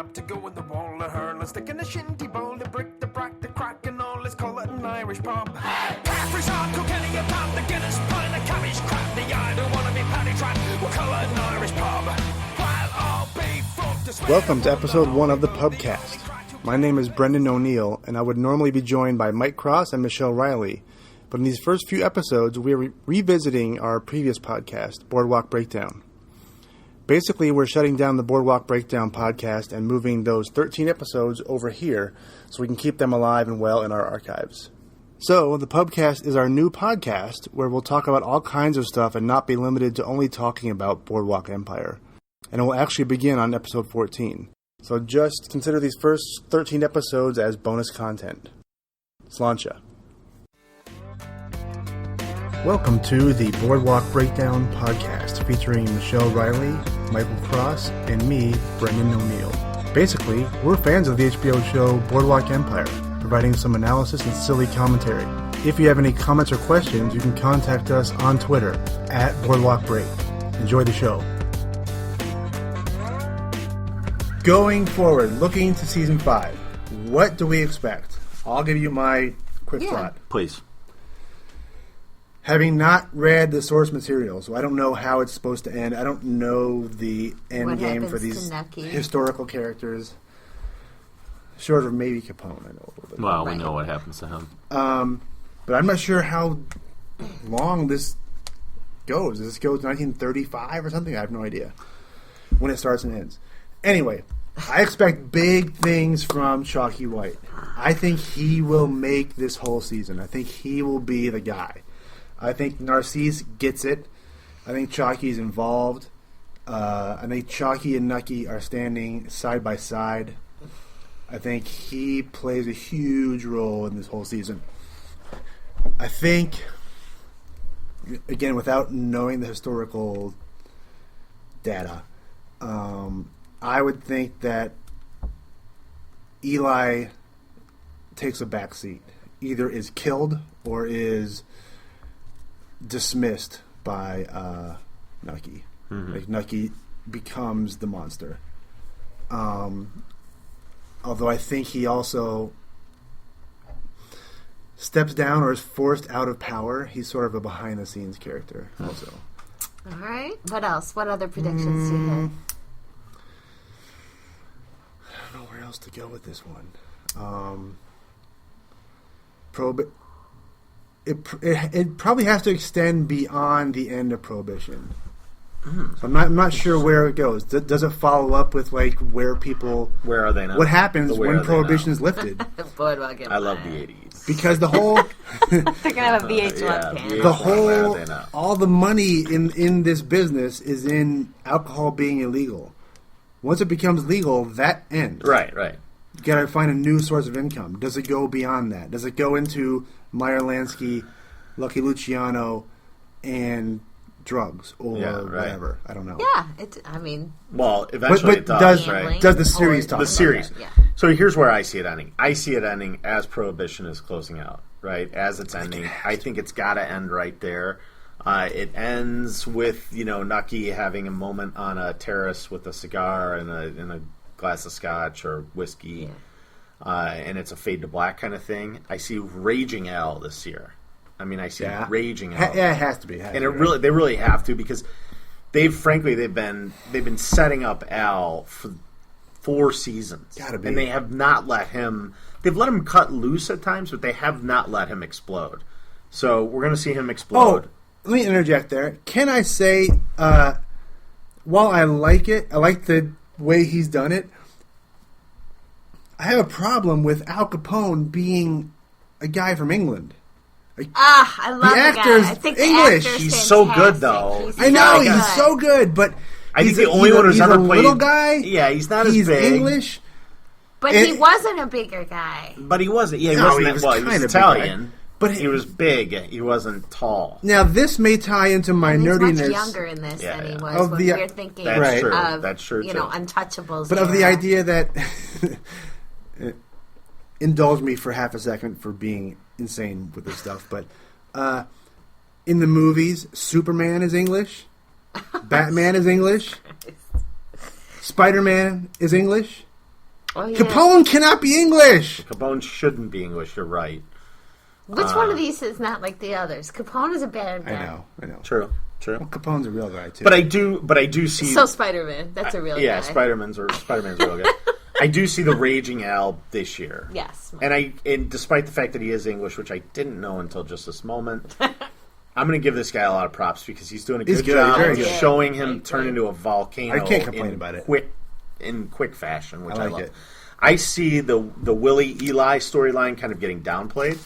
job to go in the wall to hurl a stick in a shinty bowl, the brick, the brack, the crack, and all. Let's call it an Irish pub. Caffrey's hard, Kilkenny, a pound, the Guinness, pint, the cabbage, crap, the I don't want to be paddy trapped. We'll call it an Irish pub. While I'll be fucked to swear. Welcome to episode 1 of the Pubcast. My name is Brendan O'Neill, and I would normally be joined by Mike Cross and Michelle Riley. But in these first few episodes, we are revisiting our previous podcast, Boardwalk Breakdown. Basically, we're shutting down the Boardwalk Breakdown podcast and moving those 13 episodes over here so we can keep them alive and well in our archives. So, the Pubcast is our new podcast where we'll talk about all kinds of stuff and not be limited to only talking about Boardwalk Empire. And it will actually begin on episode 14. So just consider these first 13 episodes as bonus content. Sláinte. Welcome to the Boardwalk Breakdown podcast featuring Michelle Riley, Michael Cross, and me, Brendan O'Neill. Basically, we're fans of the HBO show Boardwalk Empire, providing some analysis and silly commentary. If you have any comments or questions, you can contact us on Twitter at Boardwalk Break. Enjoy the show. Going forward, looking to season 5, what do we expect? I'll give you my quick thought. Please. Having not read the source material, so I don't know how it's supposed to end. I don't know the end game for these historical characters. Short of maybe Capone, I know a little bit. Well, we know what happens to him. But I'm not sure how long this goes. Does this go to 1935 or something? I have no idea when it starts and ends. Anyway, I expect big things from Chalky White. I think he will make this whole season. I think he will be the guy. I think Narcisse gets it. I think Chalky's involved. I think Chalky and Nucky are standing side by side. I think he plays a huge role in this whole season. I think, again, without knowing the historical data, I would think that Eli takes a back seat. Either is killed or is dismissed by Nucky. Mm-hmm. Like Nucky becomes the monster. Although I think he also steps down or is forced out of power. He's sort of a behind-the-scenes character also. All right. What else? What other predictions do you have? I don't know where else to go with this one. It probably has to extend beyond the end of Prohibition. So I'm not sure where it goes. Does it follow up with like where are they now? What happens when Prohibition is lifted? Boardwalk Empire. I love the 80s because the whole they're gonna have a VH1 pan. The whole all the money in this business is in alcohol being illegal. Once it becomes legal, that ends. Right. You got to find a new source of income. Does it go beyond that? Does it go into Meyer Lansky, Lucky Luciano, and drugs or whatever? I don't know. Yeah, well, eventually it does. Right? Does the series talk the about series? That? Yeah. So here's where I see it ending. I see it ending as Prohibition is closing out. Right as it's ending, I think it's got to end right there. It ends with Nucky having a moment on a terrace with a cigar and a glass of scotch or whiskey, and it's a fade to black kind of thing. I see Raging Al this year. I see Raging Al. Yeah, it has to be. They really have to because they've been setting up Al for 4 seasons. Gotta be. And they have not let him. They've let him cut loose at times, but they have not let him explode. So we're going to see him explode. Let me interject there. Can I say, while I like it, I like the way he's done it, I have a problem with Al Capone being a guy from England. I love the actor's guy. I think English. The actor's he's so good, fantastic. though. I know, he's so good, but I think the only one who's ever played... He's a little guy. Yeah, he's not as big. He's English. But he wasn't a bigger guy. But he wasn't. Yeah, he was Italian. But he was big. He wasn't tall. Now, this may tie into my nerdiness. He's much younger in this than he was when we were thinking of That's true, Untouchables. But of the idea that... indulge me for half a second for being insane with this stuff, but in the movies, Superman is English, Batman is English, Spider-Man is English, Oh, yeah. Capone cannot be English. Capone shouldn't be English. You're right. Which one of these is not like the others? Capone is a bad guy. I know. True. Well, Capone's a real guy too. But I do see. So Spider-Man, that's a real guy. Yeah, Spider-Man's a real guy. I do see the Raging Al this year. Yes. And despite the fact that he is English, which I didn't know until just this moment, I'm going to give this guy a lot of props because he's doing a good job very of good. showing him turn into a volcano. I can't complain about it. In quick fashion, which I like love. it. I see the Willie Eli storyline kind of getting downplayed.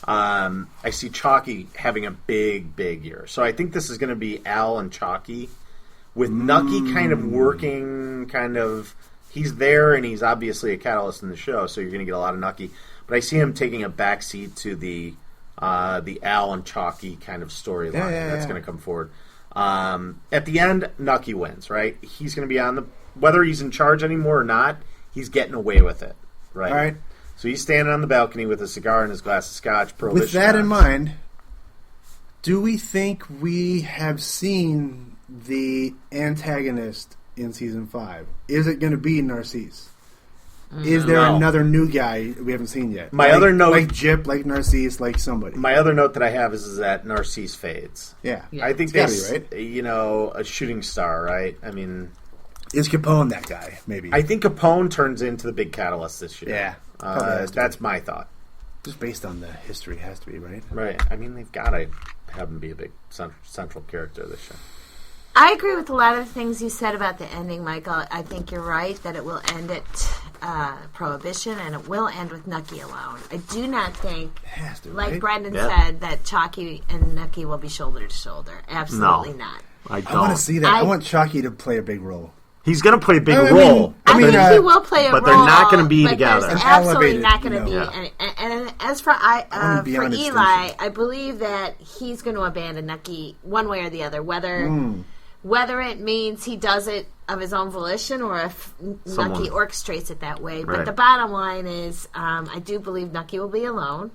I see Chalky having a big year. So I think this is going to be Al and Chalky with Nucky kind of working, he's there and he's obviously a catalyst in the show, so you're going to get a lot of Nucky. But I see him taking a backseat to the Al and Chalky kind of storyline that's going to come forward. At the end, Nucky wins, right? He's going to be whether he's in charge anymore or not, he's getting away with it, right? All right. So he's standing on the balcony with a cigar and his glass of scotch. With that in mind, do we think we have seen the antagonist in season 5? Is it going to be Narcisse? Is there another new guy we haven't seen yet? Other note, like Jip, like Narcisse, like somebody. My other note that I have is that Narcisse fades. Yeah. I think it's gotta that's a shooting star, right? I mean, is Capone that guy? Maybe. I think Capone turns into the big catalyst this year. Yeah. That's my thought. Just based on the history, it has to be, right? Right. I mean, they've got to have him be a big central character this year. I agree with a lot of the things you said about the ending, Michael. I think you're right that it will end at Prohibition, and it will end with Nucky alone. I do not think, It has to, like right? Brendan said, that Chalky and Nucky will be shoulder to shoulder. Absolutely not. I don't. I want to see that. I want Chalky to play a big role. He's going to play a big I mean, role. I think he will play a role, but they're not going to be together. There's An absolutely elevated, not going to be. Yeah. And as for wanna be for on Eli, extension. I believe that he's going to abandon Nucky one way or the other. Whether it means he does it of his own volition or if Nucky orchestrates it that way. But Right. the bottom line is, I do believe Nucky will be alone.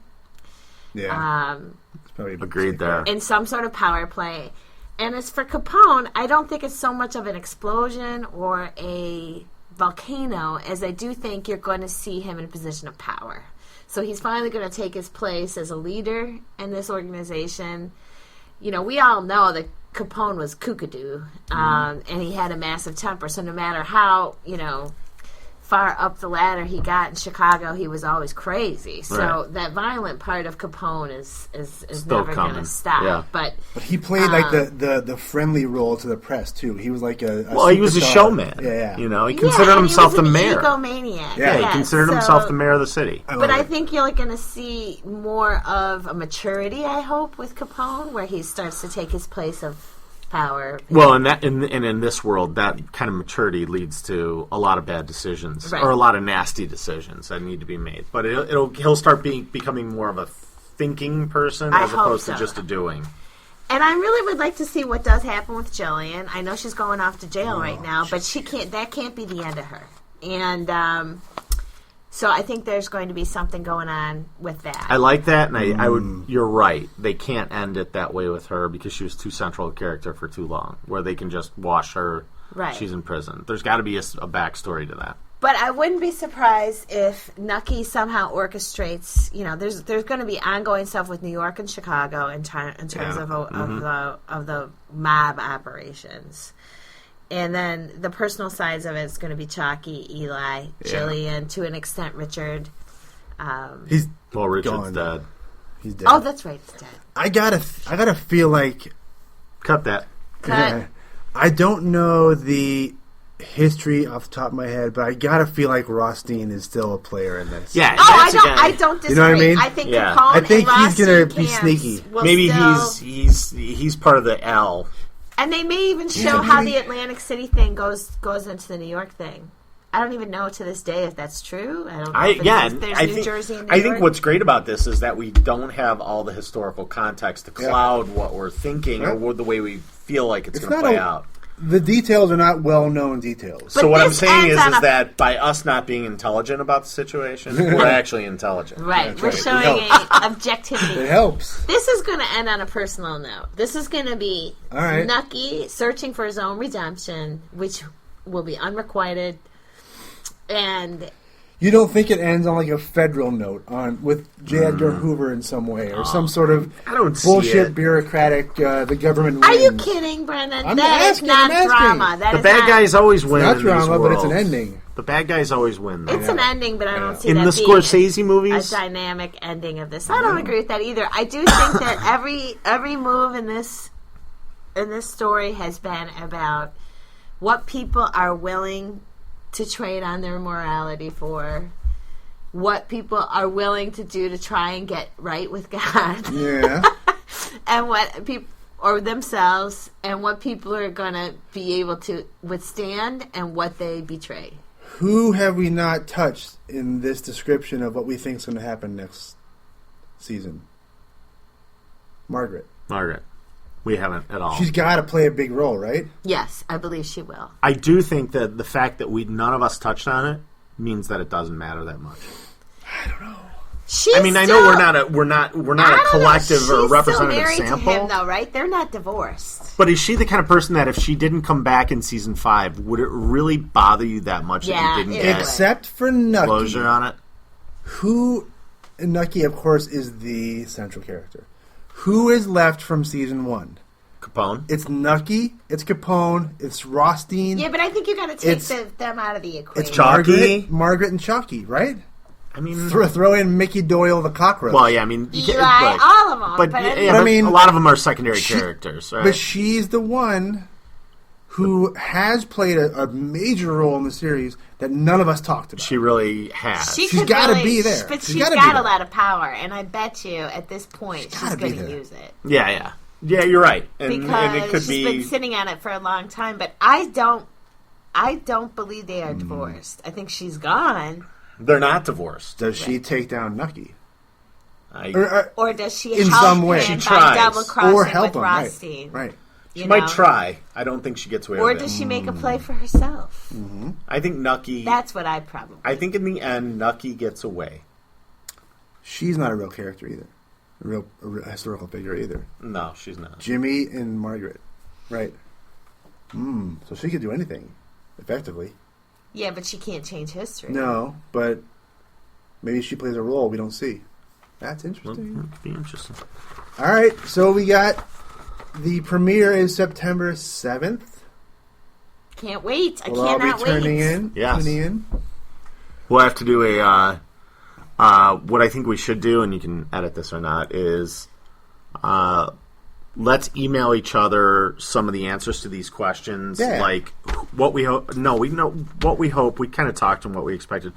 Yeah. It's probably a big Agreed mistake. there. In some sort of power play. And as for Capone, I don't think it's so much of an explosion or a volcano as I do think you're going to see him in a position of power. So he's finally going to take his place as a leader in this organization. You know, we all know that Capone was kookadoo, and he had a massive temper. So no matter how, far up the ladder he got in Chicago, he was always crazy. So Right. that violent part of Capone is Still never going to coming. stop. Yeah. But He played like the friendly role to the press too. He was like a He was a superstar. showman. Yeah. He considered himself the mayor. Egomaniac. Yeah, He considered himself the mayor of the city. But I think you're going to see more of a maturity, I hope, with Capone, where he starts to take his place of power. Well, and in this world, that kind of maturity leads to a lot of bad decisions Right. or a lot of nasty decisions that need to be made. But he'll start becoming more of a thinking person I as hope opposed to so. just a doing. And I really would like to see what does happen with Jillian. I know she's going off to jail right now, but she can't. That can't be the end of her. And so I think there's going to be something going on with that. I like that, and I would. You're right. They can't end it that way with her because she was too central a character for too long. Where they can just wash her. Right. She's in prison. There's got to be a backstory to that. But I wouldn't be surprised if Nucky somehow orchestrates. There's going to be ongoing stuff with New York and Chicago in terms of the mob operations, and then the personal sides of it is going to be Chalky, Eli, Jillian, to an extent Richard. He's Richard's gone. dead. He's dead. Oh, that's right, he's dead. I gotta feel like Cut that. Cut. I don't know the history off the top of my head, but I gotta feel like Rothstein is still a player in this. Yeah. Oh, that's I don't disagree. You know what I mean? I think Yeah. Capone I think and he's gonna Rothstein be camps sneaky. will Maybe still- he's part of the L. And they may even show how the Atlantic City thing goes into the New York thing. I don't even know to this day if that's true. I don't know if there's New Jersey and New I York. think what's great about this is that we don't have all the historical context to cloud what we're thinking or the way we feel like it's going to play out. The details are not well-known details. So what I'm this saying ends is on a- that by us not being intelligent about the situation, we're actually intelligent. Right, we're right. showing It objectivity. It helps. This is going to end on a personal note. This is going to be All right. Nucky searching for his own redemption, which will be unrequited. And You don't think it ends on like a federal note with J. Edgar Hoover in some way or some sort of I don't see bullshit it. bureaucratic the government Are you wins. kidding, Brendan? I'm That is asking, not I'm asking. drama. That The is bad not, guys always win. Not in drama, these but it's an worlds. ending. The bad guys always win. Though. It's an ending, but I don't see In that the being Scorsese a movies, dynamic ending of this. I don't agree with that either. I do think that every move in this story has been about what people are willing to trade on their morality for, what people are willing to do to try and get right with God. Yeah. And what people or themselves, and what people are going to be able to withstand, and what they betray. Who have we not touched in this description of what we think is going to happen next season? Margaret. We haven't at all. She's got to play a big role, right? Yes, I believe she will. I do think that the fact that none of us touched on it means that it doesn't matter that much. I don't know. I know we're not a collective or a representative She's still sample. married to him, though, right? They're not divorced. But is she the kind of person that if she didn't come back in season 5, would it really bother you that much Yeah, that you didn't it get would. Except for Nucky. closure on it? Nucky, of course, is the central character. Who is left from season 1? Capone? It's Nucky, it's Capone, it's Rothstein. Yeah, but I think you got to take It's- them out of the equation. It's Chalky? Margaret and Chalky, right? I mean... Throw in Mickey Doyle the cockroach. Well, yeah, I mean... You can't, Eli, but, all of them. but, But, yeah, I but mean, a lot of them are secondary characters, right? But she's the one who has played a major role in the series that none of us talked about. She really has. She's could gotta really- be there. But She's she's gotta be got there. a lot of power, and I bet you at this point she's gotta be going to there. use it. Yeah, you're right. And it could She's be... been sitting on it for a long time, but I don't believe they are divorced. I think she's gone. They're not divorced. Does she take down Nucky? Or does she In help some way. him She by tries. double crossing Or help with him, Rothstein? right. She you might know? try. I don't think she gets away Or with does it. she make a play for herself? I think Nucky... That's what I probably... I think in the end, Nucky gets away. She's not a real character either. A real historical figure either. No, she's not. Jimmy and Margaret. Right. So she could do anything, effectively. Yeah, but she can't change history. No, but maybe she plays a role we don't see. That's interesting. That'd be interesting. All right, so we got the premiere is September 7th. Can't wait. I We'll all be cannot tuning wait. in. Yes. Tuning in. We'll have to do a... what I think we should do, and you can edit this or not, is let's email each other some of the answers to these questions. Yeah. Like what we hope. No, we know what we hope. We kind of talked on what we expected.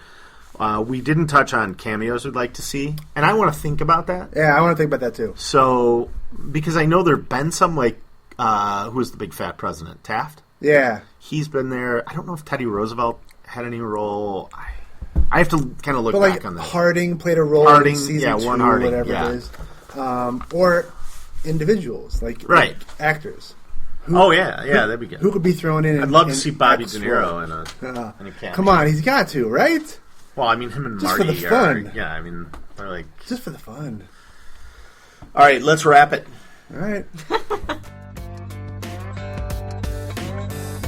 We didn't touch on cameos we'd like to see, and I want to think about that. Yeah, I want to think about that too. So, because I know there have been some, like, who's the big fat president? Taft? Yeah. He's been there. I don't know if Teddy Roosevelt had any role. I have to kind of look But back like on that. Harding played a role Harding, in season 2, Warren Harding, whatever yeah. it is. Or individuals, like actors. That'd be good. Who could be thrown in? I'd love to see Bobby X De Niro role? in a cameo. Come on, he's got to, right? Well, I mean, him and Just for Marty the fun. are... Yeah, I mean, they're like... Just for the fun. All right, let's wrap it. All right.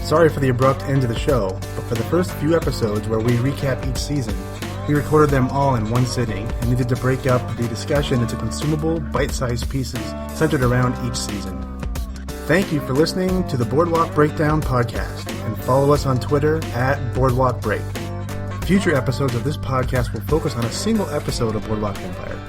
Sorry for the abrupt end to the show, but for the first few episodes where we recap each season, we recorded them all in one sitting and needed to break up the discussion into consumable, bite-sized pieces centered around each season. Thank you for listening to the Boardwalk Breakdown podcast, and follow us on Twitter at Boardwalk Break. Future episodes of this podcast will focus on a single episode of Boardwalk Empire.